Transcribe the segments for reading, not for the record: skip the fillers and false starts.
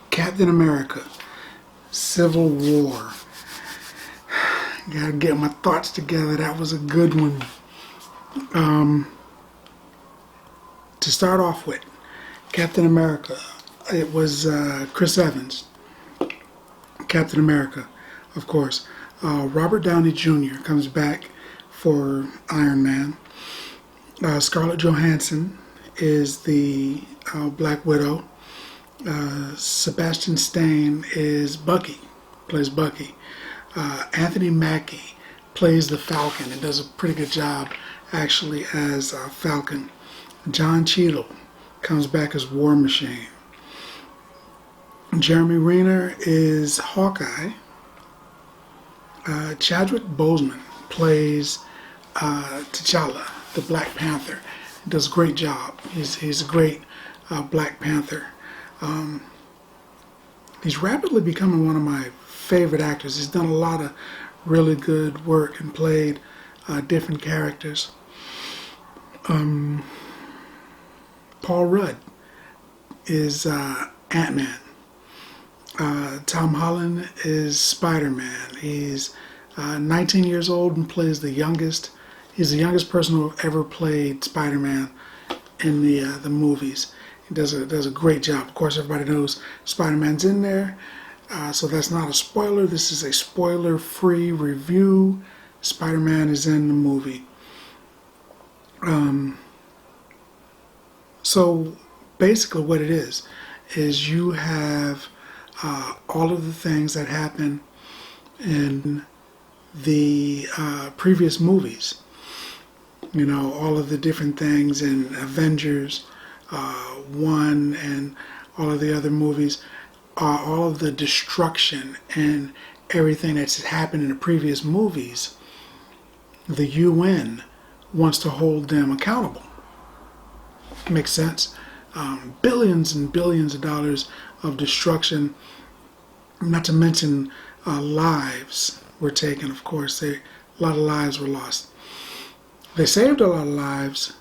Captain America, Civil War. Gotta get my thoughts together. That was a good one. To start off with, Captain America. It was Chris Evans. Captain America, of course. Robert Downey Jr. comes back for Iron Man. Scarlett Johansson is the Black Widow. Sebastian Stan is Bucky, plays Bucky. Anthony Mackie plays the Falcon and does a pretty good job actually as Falcon. John Cheadle comes back as War Machine. Jeremy Renner is Hawkeye. Chadwick Boseman plays T'Challa, the Black Panther. He does a great job. He's a great Black Panther. He's rapidly becoming one of my favorite actors. He's done a lot of really good work and played different characters. Paul Rudd is Ant-Man. Tom Holland is Spider-Man. He's 19 years old and plays the youngest. He's the youngest person who ever played Spider-Man in the movies. He does a great job. Of course, everybody knows Spider-Man's in there, so that's not a spoiler. This is a spoiler-free review. Spider-Man is in the movie. So basically what it is you have all of the things that happen in the previous movies. You know, all of the different things in Avengers 1 and all of the other movies, all of the destruction and everything that's happened in the previous movies. The UN wants to hold them accountable. Makes sense? Billions and billions of dollars of destruction, not to mention lives were taken, of course. A lot of lives were lost. They saved a lot of lives,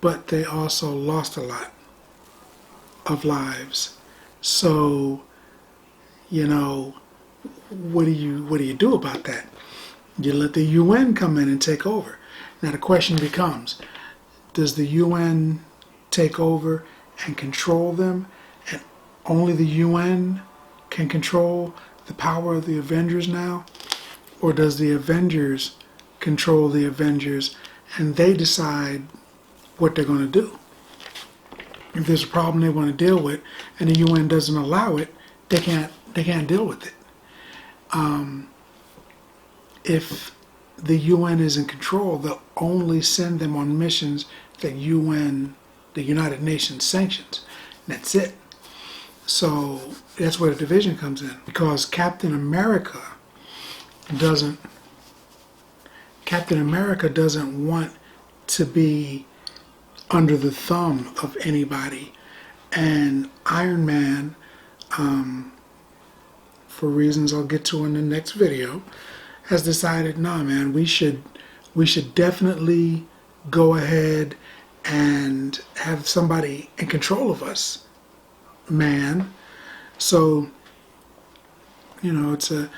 but they also lost a lot of lives. So, you know, what do you do about that? You let the UN come in and take over. Now the question becomes, does the UN take over and control them, and only the UN can control the power of the Avengers now? Or does the Avengers control the Avengers and they decide what they're going to do? If there's a problem they want to deal with and the UN doesn't allow it, they can't deal with it. If the UN is in control, they'll only send them on missions that the United Nations sanctions. And that's it. So that's where the division comes in, because Captain America doesn't want to be under the thumb of anybody, and Iron Man, for reasons I'll get to in the next video, has decided, nah man, we should definitely go ahead and have somebody in control of us, man. So, you know, it's an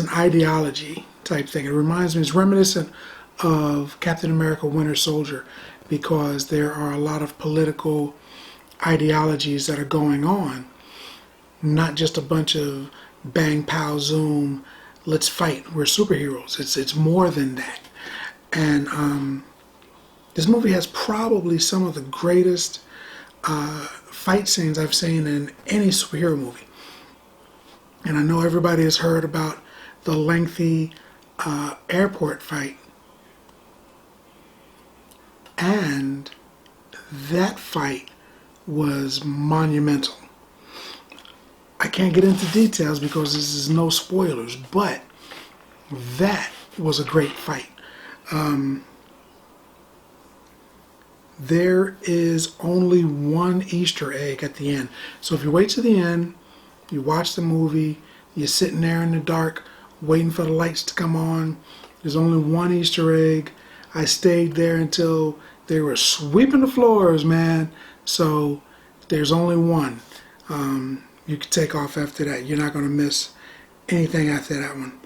ideology type thing. It reminds me, it's reminiscent of Captain America Winter Soldier, because there are a lot of political ideologies that are going on, not just a bunch of bang pow zoom, let's fight, we're superheroes. It's more than that. And this movie has probably some of the greatest fight scenes I've seen in any superhero movie. And I know everybody has heard about the lengthy airport fight. And That fight was monumental. I can't get into details because this is no spoilers, but that was a great fight. There is only one Easter egg at the end. So if you wait to the end, you watch the movie, you're sitting there in the dark waiting for the lights to come on. There's only one Easter egg. I stayed there until they were sweeping the floors, man. So there's only one. You can take off after that. You're not going to miss anything after that one.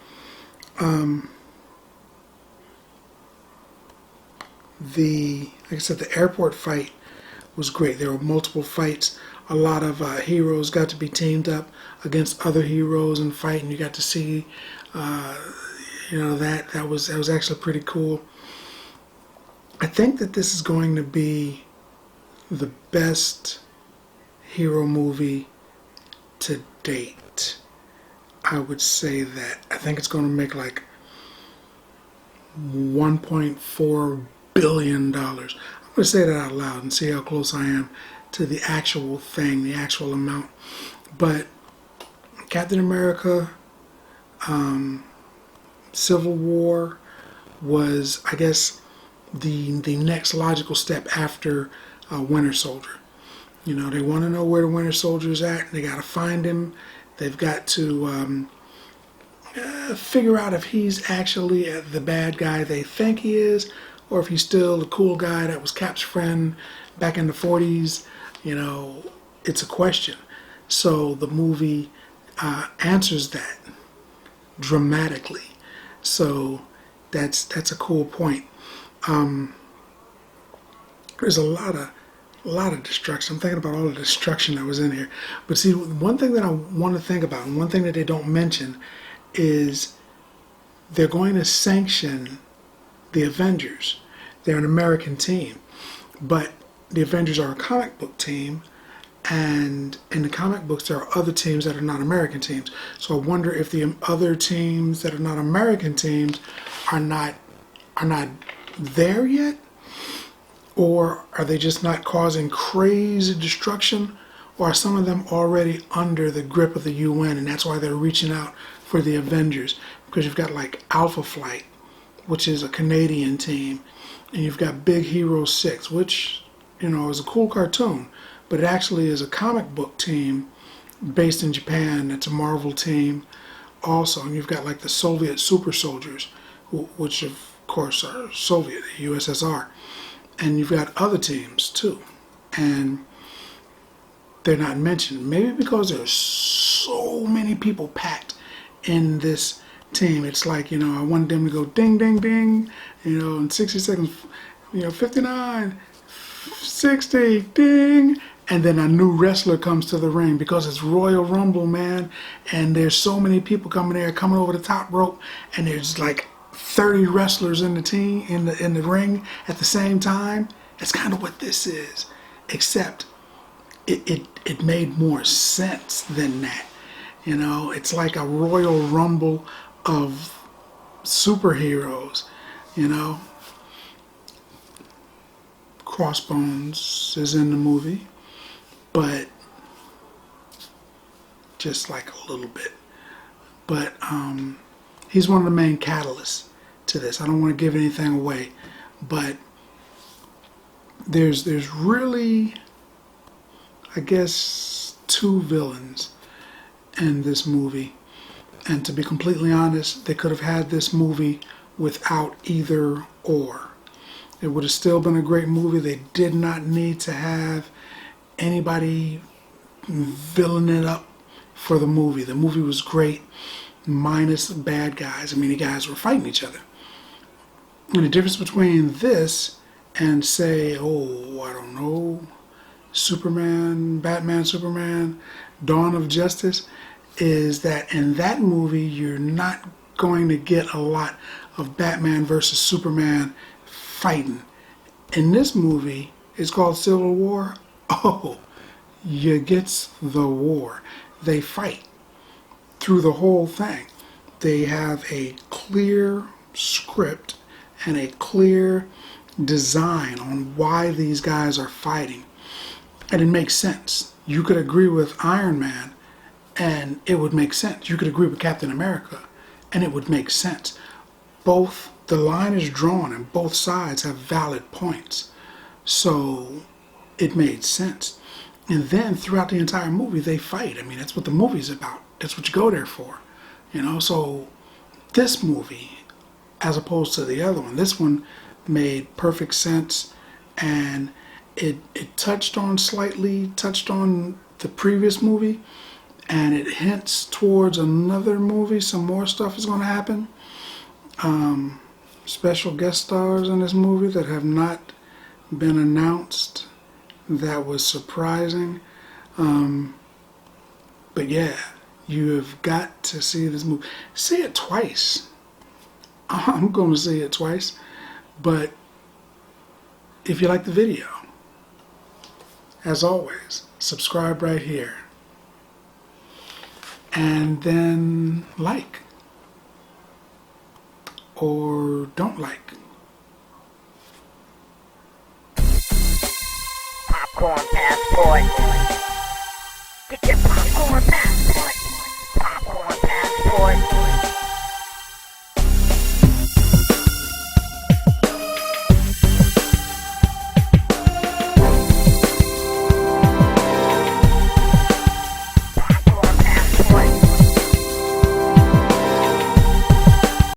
Like I said, the airport fight was great. There were multiple fights. A lot of heroes got to be teamed up against other heroes and fight, and you got to see, that was actually pretty cool. I think that this is going to be the best hero movie to date. I would say that. I think it's going to make like $1.4 billion. I'm going to say that out loud and see how close I am to the actual thing, the actual amount. But Captain America, Civil War was, I guess, the next logical step after Winter Soldier. You know, they want to know where the Winter Soldier is at. They got to find him. They've got to figure out if he's actually the bad guy they think he is, or if he's still the cool guy that was Cap's friend back in the 40s. You know, it's a question. So the movie answers that dramatically. So that's a cool point. There's a lot of destruction. I'm thinking about all the destruction that was in here. But see, one thing that I want to think about, and one thing that they don't mention, is they're going to sanction the Avengers. They're an American team, but the Avengers are a comic book team, and in the comic books there are other teams that are not American teams. So I wonder if the other teams that are not American teams are not there yet, or are they just not causing crazy destruction, or are some of them already under the grip of the UN, and that's why they're reaching out for the Avengers? Because you've got like Alpha Flight, which is a Canadian team, and you've got Big Hero 6, which, you know, is a cool cartoon, but it actually is a comic book team based in Japan. It's a Marvel team also. And you've got like the Soviet super soldiers, which of course are Soviet, USSR. And you've got other teams too. And they're not mentioned. Maybe because there's so many people packed in this team. It's like, you know, I wanted them to go ding, ding, ding, you know, in 60 seconds, you know, 59, 60, ding. And then a new wrestler comes to the ring because it's Royal Rumble, man. And there's so many people coming over the top rope, and there's like 30 wrestlers in the team in the ring at the same time. That's kind of what this is, except it made more sense than that. You know, it's like a Royal Rumble of superheroes. You know, Crossbones is in the movie, but just like a little bit. But he's one of the main catalysts to this. I don't want to give anything away, but there's really, I guess, two villains in this movie. And to be completely honest, they could have had this movie without either or. It would have still been a great movie. They did not need to have anybody villaining it up for the movie. The movie was great, minus the bad guys. I mean, the guys were fighting each other. And the difference between this and, say, I don't know, Batman, Superman, Dawn of Justice, is that in that movie you're not going to get a lot of Batman versus Superman fighting. In this movie, it's called Civil War. You get the war. They fight through the whole thing. They have a clear script and a clear design on why these guys are fighting. And it makes sense. You could agree with Iron Man and it would make sense. You could agree with Captain America and it would make sense. Both, the line is drawn and both sides have valid points. So it made sense. And then throughout the entire movie, they fight. I mean, that's what the movie's about. That's what you go there for. You know, so this movie, as opposed to the other one, this one made perfect sense, and it touched on the previous movie, and it hints towards another movie. Some more stuff is going to happen. Special guest stars in this movie that have not been announced. That was surprising. But yeah, you have got to see this movie. See it twice. I'm going to see it twice. But if you like the video, as always, subscribe right here. And then like. Or don't like. Popcorn passport. Get your popcorn passport.